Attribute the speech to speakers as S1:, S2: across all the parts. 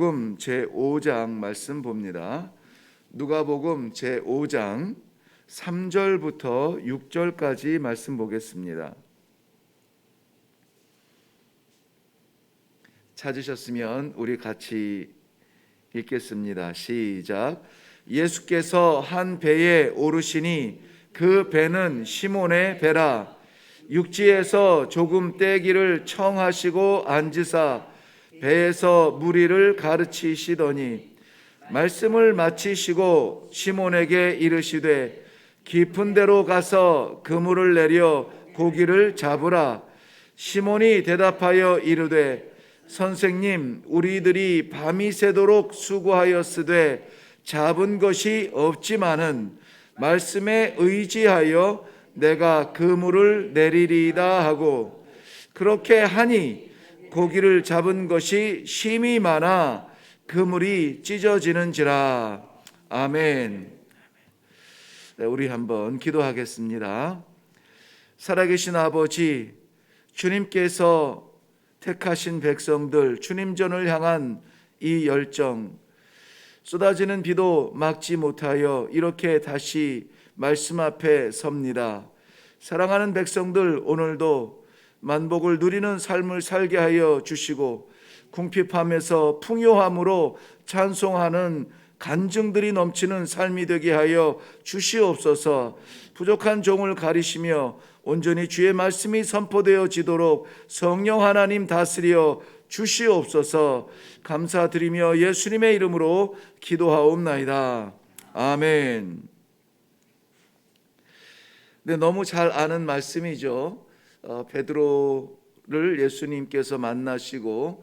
S1: 누가복음 제5장 말씀 봅니다. 누가복음 제5장 3절부터 6절까지 말씀 보겠습니다. 찾으셨으면 우리 같이 읽겠습니다. 시작. 예수께서 한 배에 오르시니 그 배는 시몬의 배라. 육지에서 조금 떼기를 청하시고 앉으사 배에서 무리를 가르치시더니 말씀을 마치시고 시몬에게 이르시되 깊은 데로 가서 그물을 내려 고기를 잡으라. 시몬이 대답하여 이르되 선생님, 우리들이 밤이 새도록 수고하였으되 잡은 것이 없지만은 말씀에 의지하여 내가 그물을 내리리이다 하고, 그렇게 하니 고기를 잡은 것이 심히 많아 그물이 찢어지는지라. 아멘. 네, 우리 한번 기도하겠습니다. 살아계신 아버지, 주님께서 택하신 백성들, 주님전을 향한 이 열정, 쏟아지는 비도 막지 못하여 이렇게 다시 말씀 앞에 섭니다. 사랑하는 백성들, 오늘도 만복을 누리는 삶을 살게 하여 주시고 궁핍함에서 풍요함으로 찬송하는 간증들이 넘치는 삶이 되게 하여 주시옵소서. 부족한 종을 가리시며 온전히 주의 말씀이 선포되어지도록 성령 하나님 다스려 주시옵소서. 감사드리며 예수님의 이름으로 기도하옵나이다. 아멘. 네, 너무 잘 아는 말씀이죠. 베드로를 예수님께서 만나시고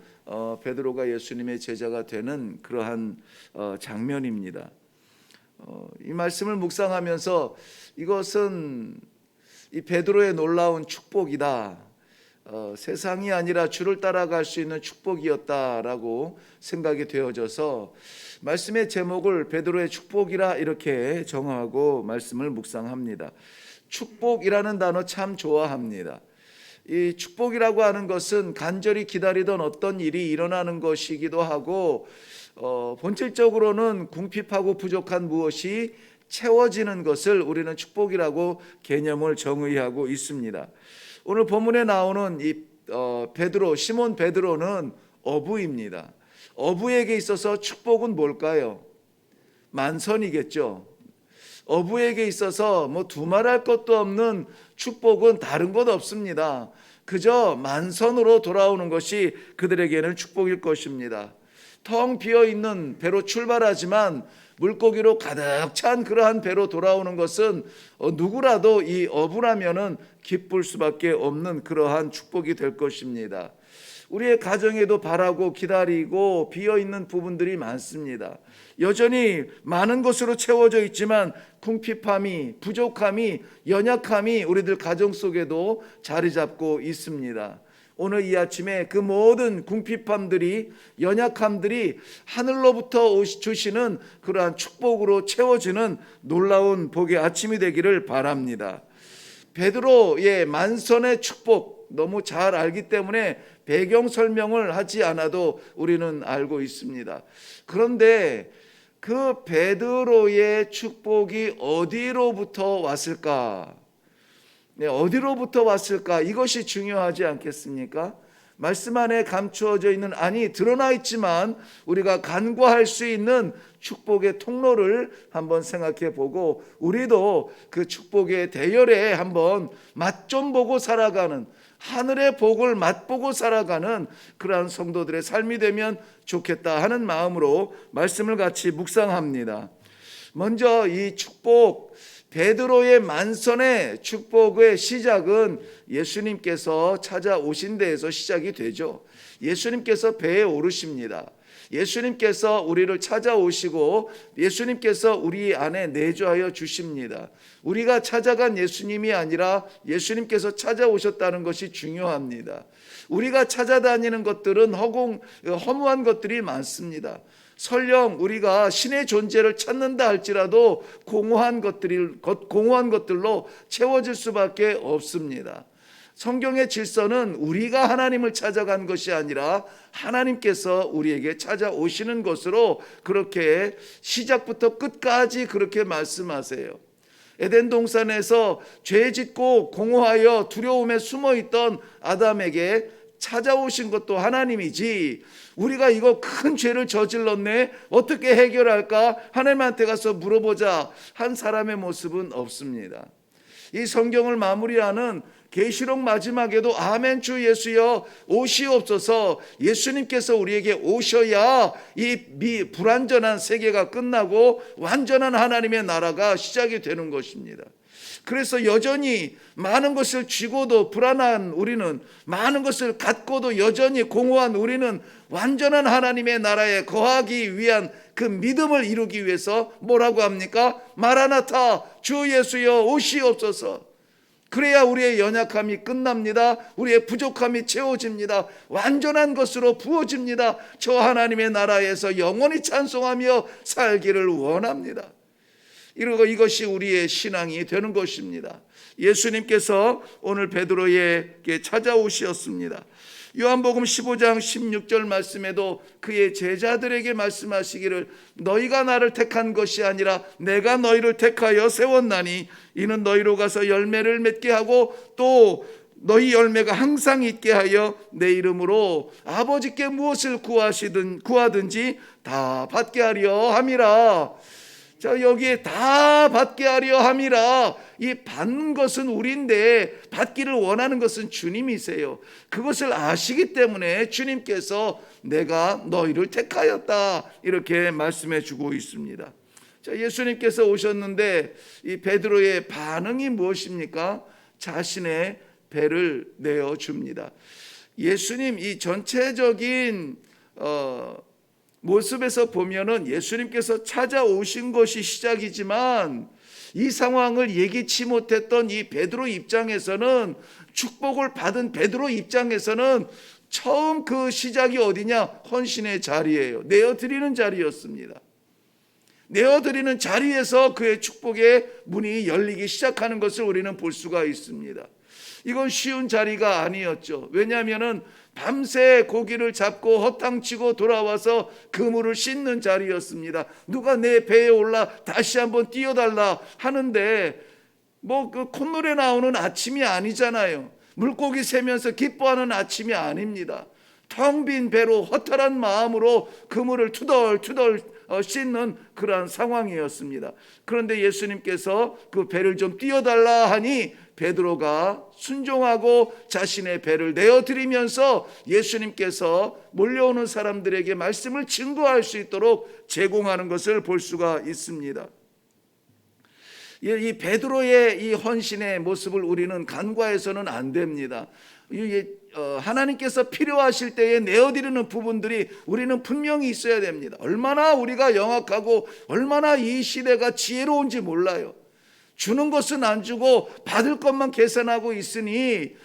S1: 베드로가 예수님의 제자가 되는 그러한 장면입니다. 이 말씀을 묵상하면서 이것은 이 베드로의 놀라운 축복이다, 세상이 아니라 주를 따라갈 수 있는 축복이었다라고 생각이 되어져서 말씀의 제목을 베드로의 축복이라 이렇게 정하고 말씀을 묵상합니다. 축복이라는 단어 참 좋아합니다. 이 축복이라고 하는 것은 간절히 기다리던 어떤 일이 일어나는 것이기도 하고, 본질적으로는 궁핍하고 부족한 무엇이 채워지는 것을 우리는 축복이라고 개념을 정의하고 있습니다. 오늘 본문에 나오는 이 베드로, 시몬 베드로는 어부입니다. 어부에게 있어서 축복은 뭘까요? 만선이겠죠. 어부에게 있어서 두말할 것도 없는 축복은 다른 것 없습니다. 그저 만선으로 돌아오는 것이 그들에게는 축복일 것입니다. 텅 비어있는 배로 출발하지만 물고기로 가득 찬 그러한 배로 돌아오는 것은 누구라도 이 어부라면은 기쁠 수밖에 없는 그러한 축복이 될 것입니다. 우리의 가정에도 바라고 기다리고 비어있는 부분들이 많습니다. 여전히 많은 것으로 채워져 있지만 궁핍함이, 부족함이, 연약함이 우리들 가정 속에도 자리 잡고 있습니다. 오늘 이 아침에 그 모든 궁핍함들이, 연약함들이 하늘로부터 주시는 그러한 축복으로 채워지는 놀라운 복의 아침이 되기를 바랍니다. 베드로의 만선의 축복 너무 잘 알기 때문에 배경 설명을 하지 않아도 우리는 알고 있습니다. 그런데 그 베드로의 축복이 어디로부터 왔을까? 어디로부터 왔을까? 이것이 중요하지 않겠습니까? 말씀 안에 감추어져 있는, 아니 드러나 있지만 우리가 간과할 수 있는 축복의 통로를 한번 생각해 보고 우리도 그 축복의 대열에 한번 맛 좀 보고 살아가는, 하늘의 복을 맛보고 살아가는 그러한 성도들의 삶이 되면 좋겠다 하는 마음으로 말씀을 같이 묵상합니다. 먼저 이 축복, 베드로의 만선의 축복의 시작은 예수님께서 찾아오신 데에서 시작이 되죠. 예수님께서 배에 오르십니다. 예수님께서 우리를 찾아오시고 예수님께서 우리 안에 내주하여 주십니다. 우리가 찾아간 예수님이 아니라 예수님께서 찾아오셨다는 것이 중요합니다. 우리가 찾아다니는 것들은 허무한 것들이 많습니다. 설령 우리가 신의 존재를 찾는다 할지라도 공허한 것들로 채워질 수밖에 없습니다. 성경의 질서는 우리가 하나님을 찾아간 것이 아니라 하나님께서 우리에게 찾아오시는 것으로 그렇게 시작부터 끝까지 그렇게 말씀하세요. 에덴 동산에서 죄 짓고 공허하여 두려움에 숨어 있던 아담에게 찾아오신 것도 하나님이지, 우리가 이거 큰 죄를 저질렀네, 어떻게 해결할까, 하나님한테 가서 물어보자 한 사람의 모습은 없습니다. 이 성경을 마무리하는 계시록 마지막에도 아멘 주 예수여 오시옵소서, 예수님께서 우리에게 오셔야 이 불완전한 세계가 끝나고 완전한 하나님의 나라가 시작이 되는 것입니다. 그래서 여전히 많은 것을 쥐고도 불안한 우리는, 많은 것을 갖고도 여전히 공허한 우리는 완전한 하나님의 나라에 거하기 위한 그 믿음을 이루기 위해서 뭐라고 합니까? 마라나타 주 예수여 오시옵소서. 그래야 우리의 연약함이 끝납니다. 우리의 부족함이 채워집니다. 완전한 것으로 부어집니다. 저 하나님의 나라에서 영원히 찬송하며 살기를 원합니다. 이것이 우리의 신앙이 되는 것입니다. 예수님께서 오늘 베드로에게 찾아오셨습니다. 요한복음 15장 16절 말씀에도 그의 제자들에게 말씀하시기를 너희가 나를 택한 것이 아니라 내가 너희를 택하여 세웠나니 이는 너희로 가서 열매를 맺게 하고 또 너희 열매가 항상 있게 하여 내 이름으로 아버지께 무엇을 구하든지 다 받게 하려 함이라. 자, 여기에 다 받게 하려 함이라. 이 받는 것은 우리인데 받기를 원하는 것은 주님이세요. 그것을 아시기 때문에 주님께서 내가 너희를 택하였다 이렇게 말씀해 주고 있습니다. 자, 예수님께서 오셨는데 이 베드로의 반응이 무엇입니까? 자신의 배를 내어 줍니다. 예수님 이 전체적인 모습에서 보면은 예수님께서 찾아오신 것이 시작이지만 이 상황을 예기치 못했던 이 베드로 입장에서는, 축복을 받은 베드로 입장에서는 처음 그 시작이 어디냐? 헌신의 자리예요. 내어드리는 자리였습니다. 내어드리는 자리에서 그의 축복의 문이 열리기 시작하는 것을 우리는 볼 수가 있습니다. 이건 쉬운 자리가 아니었죠. 왜냐하면은 밤새 고기를 잡고 허탕치고 돌아와서 그물을 씻는 자리였습니다. 누가 내 배에 올라 다시 한번 띄워달라 하는데 그 콧노래 나오는 아침이 아니잖아요. 물고기 세면서 기뻐하는 아침이 아닙니다. 텅 빈 배로 허탈한 마음으로 그물을 투덜투덜 씻는 그러한 상황이었습니다. 그런데 예수님께서 그 배를 좀 띄워달라 하니 베드로가 순종하고 자신의 배를 내어드리면서 예수님께서 몰려오는 사람들에게 말씀을 증거할 수 있도록 제공하는 것을 볼 수가 있습니다. 이 베드로의 이 헌신의 모습을 우리는 간과해서는 안 됩니다. 하나님께서 필요하실 때에 내어드리는 부분들이 우리는 분명히 있어야 됩니다. 얼마나 우리가 영악하고 얼마나 이 시대가 지혜로운지 몰라요. 주는 것은 안 주고 받을 것만 계산하고 있으니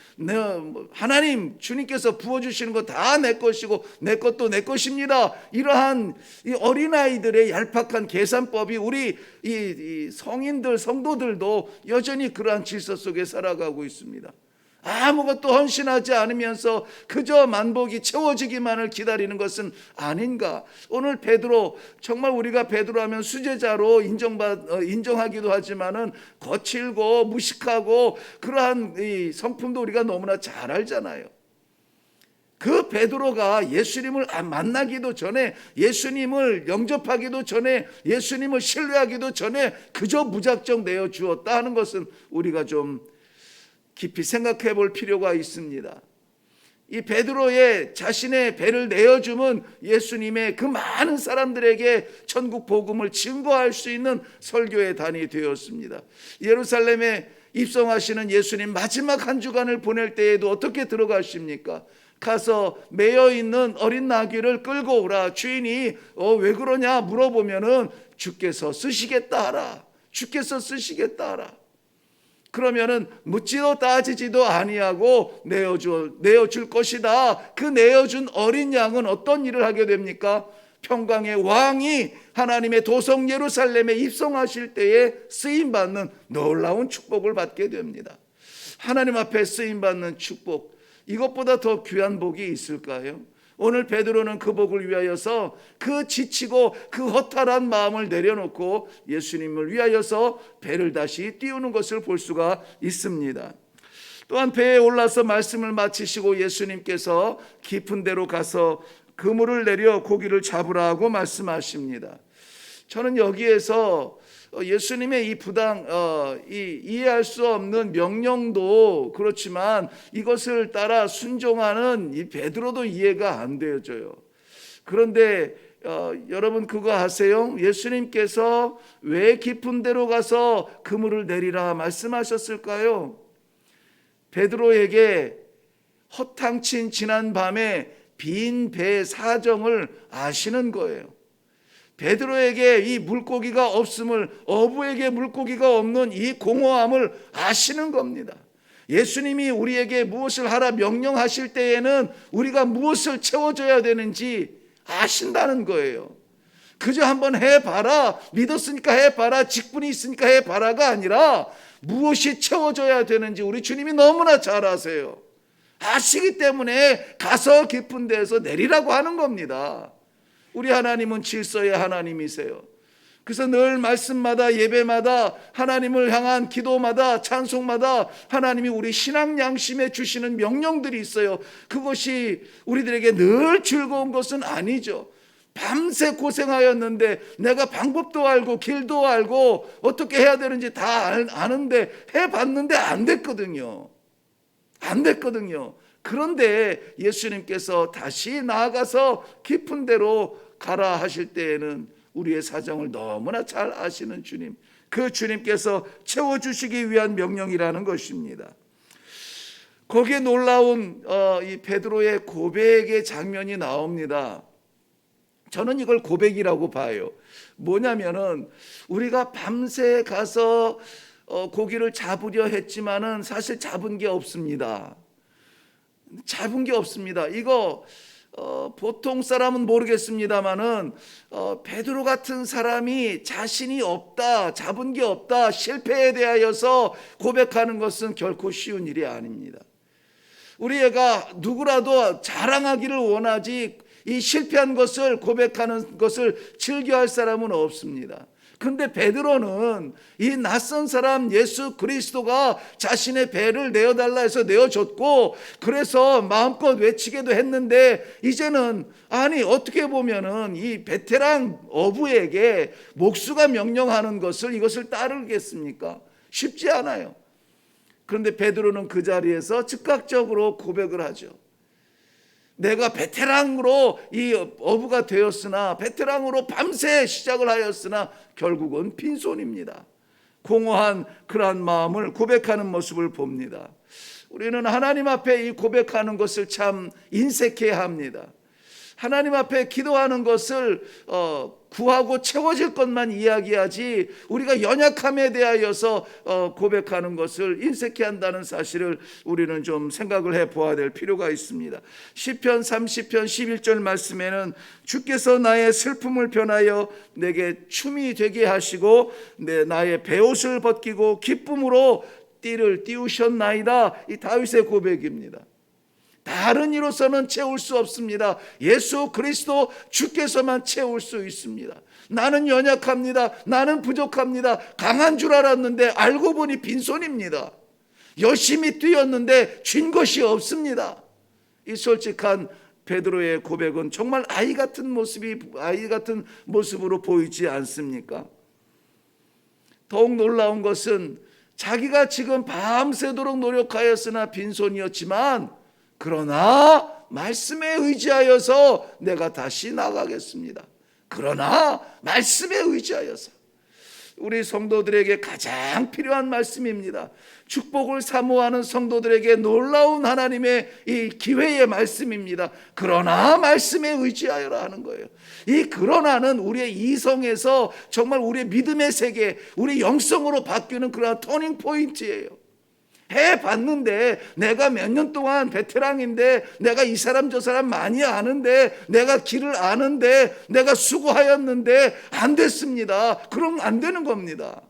S1: 하나님 주님께서 부어주시는 거 다 내 것이고 내 것도 내 것입니다. 이러한 이 어린아이들의 얄팍한 계산법이 우리 이 성인들 성도들도 여전히 그러한 질서 속에 살아가고 있습니다. 아무것도 헌신하지 않으면서 그저 만복이 채워지기만을 기다리는 것은 아닌가. 오늘 베드로, 정말 우리가 베드로 하면 수제자로 인정하기도 하지만은 거칠고 무식하고 그러한 이 성품도 우리가 너무나 잘 알잖아요. 그 베드로가 예수님을 만나기도 전에, 예수님을 영접하기도 전에, 예수님을 신뢰하기도 전에 그저 무작정 내어주었다 하는 것은 우리가 좀 깊이 생각해 볼 필요가 있습니다. 이 베드로의 자신의 배를 내어줌은 예수님의 그 많은 사람들에게 천국 복음을 증거할 수 있는 설교의 단이 되었습니다. 예루살렘에 입성하시는 예수님 마지막 한 주간을 보낼 때에도 어떻게 들어가십니까? 가서 매여있는 어린 나귀를 끌고 오라. 주인이 왜 그러냐 물어보면은 주께서 쓰시겠다 하라. 주께서 쓰시겠다 하라. 그러면은 묻지도 따지지도 아니하고 내어줄 것이다. 그 내어준 어린 양은 어떤 일을 하게 됩니까? 평강의 왕이 하나님의 도성 예루살렘에 입성하실 때에 쓰임받는 놀라운 축복을 받게 됩니다. 하나님 앞에 쓰임받는 축복, 이것보다 더 귀한 복이 있을까요? 오늘 베드로는 그 복을 위하여서 그 지치고 그 허탈한 마음을 내려놓고 예수님을 위하여서 배를 다시 띄우는 것을 볼 수가 있습니다. 또한 배에 올라서 말씀을 마치시고 예수님께서 깊은 데로 가서 그물을 내려 고기를 잡으라고 말씀하십니다. 저는 여기에서 예수님의 이 이해할 수 없는 명령도 그렇지만 이것을 따라 순종하는 이 베드로도 이해가 안 되어져요. 그런데 여러분 그거 아세요? 예수님께서 왜 깊은 데로 가서 그물을 내리라 말씀하셨을까요? 베드로에게 허탕친 지난 밤에 빈 배 사정을 아시는 거예요. 베드로에게 이 물고기가 없음을, 어부에게 물고기가 없는 이 공허함을 아시는 겁니다. 예수님이 우리에게 무엇을 하라 명령하실 때에는 우리가 무엇을 채워줘야 되는지 아신다는 거예요. 그저 한번 해봐라, 믿었으니까 해봐라, 직분이 있으니까 해봐라가 아니라 무엇이 채워져야 되는지 우리 주님이 너무나 잘 아세요. 아시기 때문에 가서 깊은 데에서 내리라고 하는 겁니다. 우리 하나님은 질서의 하나님이세요. 그래서 늘 말씀마다 예배마다 하나님을 향한 기도마다 찬송마다 하나님이 우리 신앙 양심에 주시는 명령들이 있어요. 그것이 우리들에게 늘 즐거운 것은 아니죠. 밤새 고생하였는데 내가 방법도 알고 길도 알고 어떻게 해야 되는지 다 아는데 해봤는데 안 됐거든요. 그런데 예수님께서 다시 나아가서 깊은 데로 가라 하실 때에는 우리의 사정을 너무나 잘 아시는 주님, 그 주님께서 채워주시기 위한 명령이라는 것입니다. 거기에 놀라운 이 베드로의 고백의 장면이 나옵니다. 저는 이걸 고백이라고 봐요. 뭐냐면은 우리가 밤새 가서 고기를 잡으려 했지만은 사실 잡은 게 없습니다. 이거 보통 사람은 모르겠습니다만은 베드로 같은 사람이 자신이 없다, 잡은 게 없다, 실패에 대하여서 고백하는 것은 결코 쉬운 일이 아닙니다. 우리 애가 누구라도 자랑하기를 원하지 이 실패한 것을 고백하는 것을 즐겨할 사람은 없습니다. 그런데 베드로는 이 낯선 사람 예수 그리스도가 자신의 배를 내어달라 해서 내어줬고 그래서 마음껏 외치기도 했는데 이제는 어떻게 보면은 이 베테랑 어부에게 목수가 명령하는 이것을 따르겠습니까? 쉽지 않아요. 그런데 베드로는 그 자리에서 즉각적으로 고백을 하죠. 내가 베테랑으로 이 어부가 되었으나 베테랑으로 밤새 시작을 하였으나 결국은 빈손입니다. 공허한 그러한 마음을 고백하는 모습을 봅니다. 우리는 하나님 앞에 이 고백하는 것을 참 인색해야 합니다. 하나님 앞에 기도하는 것을 구하고 채워질 것만 이야기하지 우리가 연약함에 대하여서 고백하는 것을 인색해 한다는 사실을 우리는 좀 생각을 해보아야 될 필요가 있습니다. 시편 30편 11절 말씀에는 주께서 나의 슬픔을 변하여 내게 춤이 되게 하시고 나의 베옷을 벗기고 기쁨으로 띠를 띄우셨나이다. 이 다윗의 고백입니다. 다른 이로서는 채울 수 없습니다. 예수 그리스도 주께서만 채울 수 있습니다. 나는 연약합니다. 나는 부족합니다. 강한 줄 알았는데 알고 보니 빈손입니다. 열심히 뛰었는데 쥔 것이 없습니다. 이 솔직한 베드로의 고백은 정말 아이 같은 모습으로 보이지 않습니까? 더욱 놀라운 것은 자기가 지금 밤새도록 노력하였으나 빈손이었지만 그러나 말씀에 의지하여서 내가 다시 나가겠습니다. 그러나 말씀에 의지하여서 우리 성도들에게 가장 필요한 말씀입니다. 축복을 사모하는 성도들에게 놀라운 하나님의 이 기회의 말씀입니다. 그러나 말씀에 의지하여라 하는 거예요. 이 그러나는 우리의 이성에서 정말 우리의 믿음의 세계, 우리 영성으로 바뀌는 그런 터닝 포인트예요. 해봤는데 내가 몇 년 동안 베테랑인데 내가 이 사람 저 사람 많이 아는데 내가 길을 아는데 내가 수고하였는데 안 됐습니다. 그럼 안 되는 겁니다.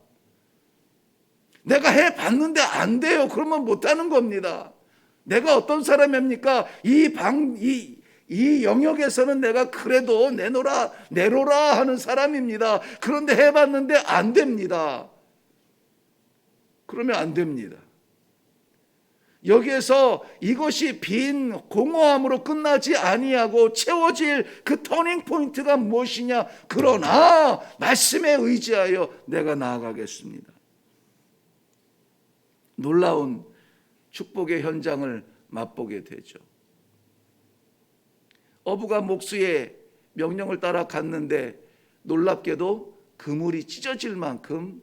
S1: 내가 해봤는데 안 돼요. 그러면 못하는 겁니다. 내가 어떤 사람입니까? 이 영역에서는 내가 그래도 내로라 하는 사람입니다. 그런데 해봤는데 안 됩니다. 그러면 안 됩니다. 여기에서 이것이 빈 공허함으로 끝나지 아니하고 채워질 그 터닝 포인트가 무엇이냐? 그러나 말씀에 의지하여 내가 나아가겠습니다. 놀라운 축복의 현장을 맛보게 되죠. 어부가 목수의 명령을 따라 갔는데 놀랍게도 그물이 찢어질 만큼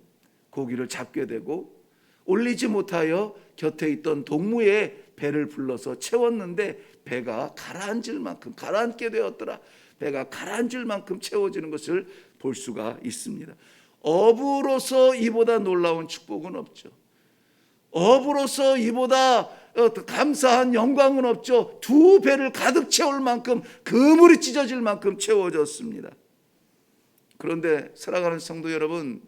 S1: 고기를 잡게 되고 올리지 못하여 곁에 있던 동무의 배를 불러서 채웠는데 배가 가라앉게 되었더라. 배가 가라앉을 만큼 채워지는 것을 볼 수가 있습니다. 어부로서 이보다 놀라운 축복은 없죠. 어부로서 이보다 감사한 영광은 없죠. 두 배를 가득 채울 만큼 그물이 찢어질 만큼 채워졌습니다. 그런데 사랑하는 성도 여러분,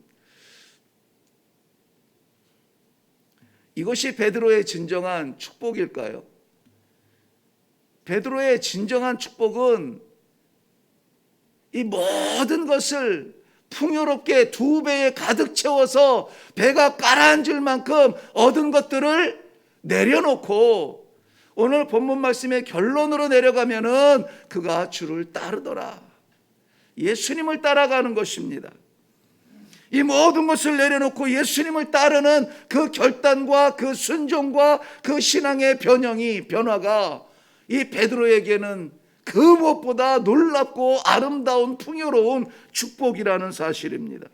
S1: 이것이 베드로의 진정한 축복일까요? 베드로의 진정한 축복은 이 모든 것을 풍요롭게 두 배에 가득 채워서 배가 가라앉을 만큼 얻은 것들을 내려놓고 오늘 본문 말씀의 결론으로 내려가면은 그가 주를 따르더라. 예수님을 따라가는 것입니다. 이 모든 것을 내려놓고 예수님을 따르는 그 결단과 그 순종과 그 신앙의 변화가 이 베드로에게는 그 무엇보다 놀랍고 아름다운 풍요로운 축복이라는 사실입니다.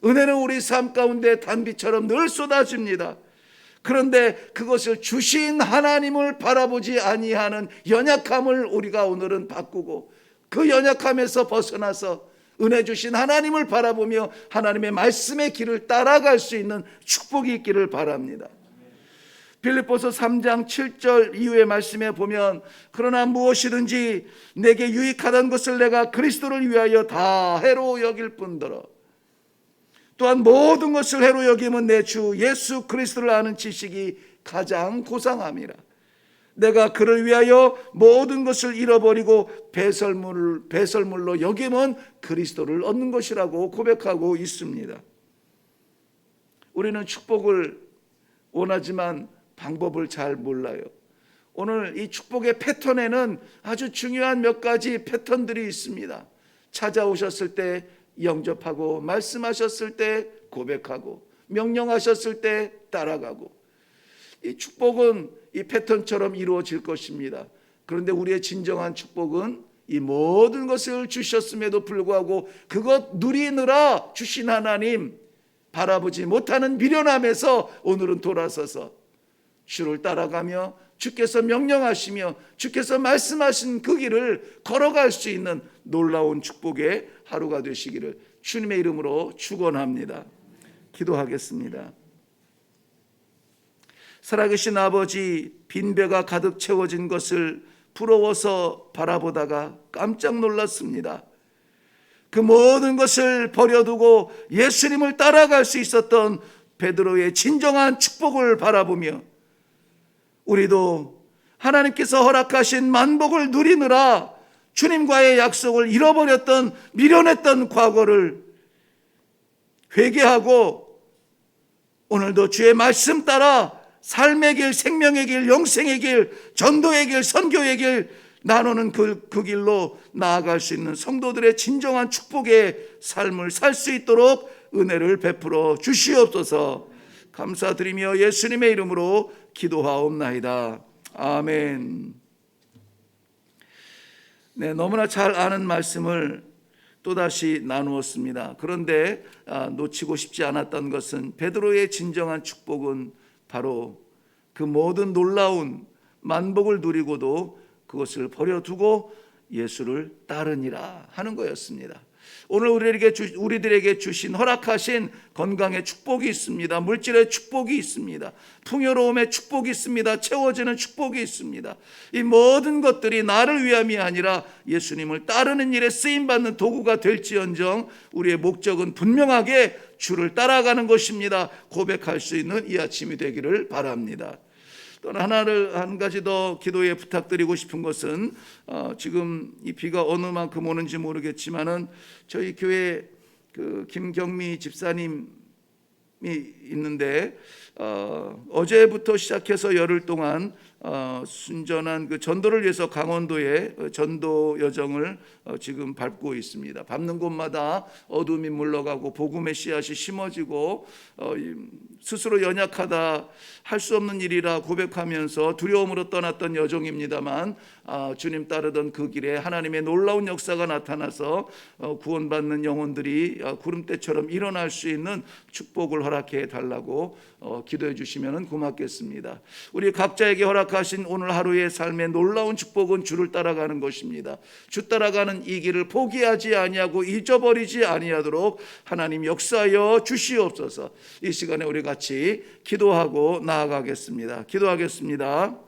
S1: 은혜는 우리 삶 가운데 단비처럼 늘 쏟아집니다. 그런데 그것을 주신 하나님을 바라보지 아니하는 연약함을 우리가 오늘은 바꾸고 그 연약함에서 벗어나서 은혜 주신 하나님을 바라보며 하나님의 말씀의 길을 따라갈 수 있는 축복이 있기를 바랍니다. 빌립보서 3장 7절 이후의 말씀에 보면 그러나 무엇이든지 내게 유익하던 것을 내가 그리스도를 위하여 다 해로 여길 뿐더러 또한 모든 것을 해로 여김은 내 주 예수 그리스도를 아는 지식이 가장 고상함이라. 내가 그를 위하여 모든 것을 잃어버리고 배설물로 여김은 그리스도를 얻는 것이라고 고백하고 있습니다. 우리는 축복을 원하지만 방법을 잘 몰라요. 오늘 이 축복의 패턴에는 아주 중요한 몇 가지 패턴들이 있습니다. 찾아오셨을 때 영접하고, 말씀하셨을 때 고백하고, 명령하셨을 때 따라가고, 이 축복은 이 패턴처럼 이루어질 것입니다. 그런데 우리의 진정한 축복은 이 모든 것을 주셨음에도 불구하고 그것 누리느라 주신 하나님 바라보지 못하는 미련함에서 오늘은 돌아서서 주를 따라가며 주께서 명령하시며 주께서 말씀하신 그 길을 걸어갈 수 있는 놀라운 축복의 하루가 되시기를 주님의 이름으로 축원합니다. 기도하겠습니다. 살아계신 아버지, 빈배가 가득 채워진 것을 부러워서 바라보다가 깜짝 놀랐습니다. 그 모든 것을 버려두고 예수님을 따라갈 수 있었던 베드로의 진정한 축복을 바라보며 우리도 하나님께서 허락하신 만복을 누리느라 주님과의 약속을 잃어버렸던 미련했던 과거를 회개하고 오늘도 주의 말씀 따라 삶의 길, 생명의 길, 영생의 길, 전도의 길, 선교의 길 나누는 그 길로 나아갈 수 있는 성도들의 진정한 축복의 삶을 살 수 있도록 은혜를 베풀어 주시옵소서. 감사드리며 예수님의 이름으로 기도하옵나이다. 아멘. 네, 너무나 잘 아는 말씀을 또다시 나누었습니다. 그런데 놓치고 싶지 않았던 것은 베드로의 진정한 축복은 바로 그 모든 놀라운 만복을 누리고도 그것을 버려두고 예수를 따르니라 하는 거였습니다. 오늘 우리들에게 주신 허락하신 건강의 축복이 있습니다. 물질의 축복이 있습니다. 풍요로움의 축복이 있습니다. 채워지는 축복이 있습니다. 이 모든 것들이 나를 위함이 아니라 예수님을 따르는 일에 쓰임받는 도구가 될지언정 우리의 목적은 분명하게 주를 따라가는 것입니다. 고백할 수 있는 이 아침이 되기를 바랍니다. 또 한 가지 더 기도에 부탁드리고 싶은 것은 지금 이 비가 어느 만큼 오는지 모르겠지만은 저희 교회 그 김경미 집사님이 있는데 어제부터 시작해서 열흘 동안 순전한 그 전도를 위해서 강원도에 전도 여정을 지금 밟고 있습니다. 밟는 곳마다 어둠이 물러가고 복음의 씨앗이 심어지고 스스로 연약하다 할 수 없는 일이라 고백하면서 두려움으로 떠났던 여정입니다만 주님 따르던 그 길에 하나님의 놀라운 역사가 나타나서 구원받는 영혼들이 구름대처럼 일어날 수 있는 축복을 허락해 달라고 기도해 주시면 고맙겠습니다. 우리 각자에게 허락하신 오늘 하루의 삶의 놀라운 축복은 주를 따라가는 것입니다. 주 따라가는 이 길을 포기하지 아니하고 잊어버리지 아니하도록 하나님 역사하여 주시옵소서. 이 시간에 우리 같이 기도하고 나아가겠습니다. 기도하겠습니다.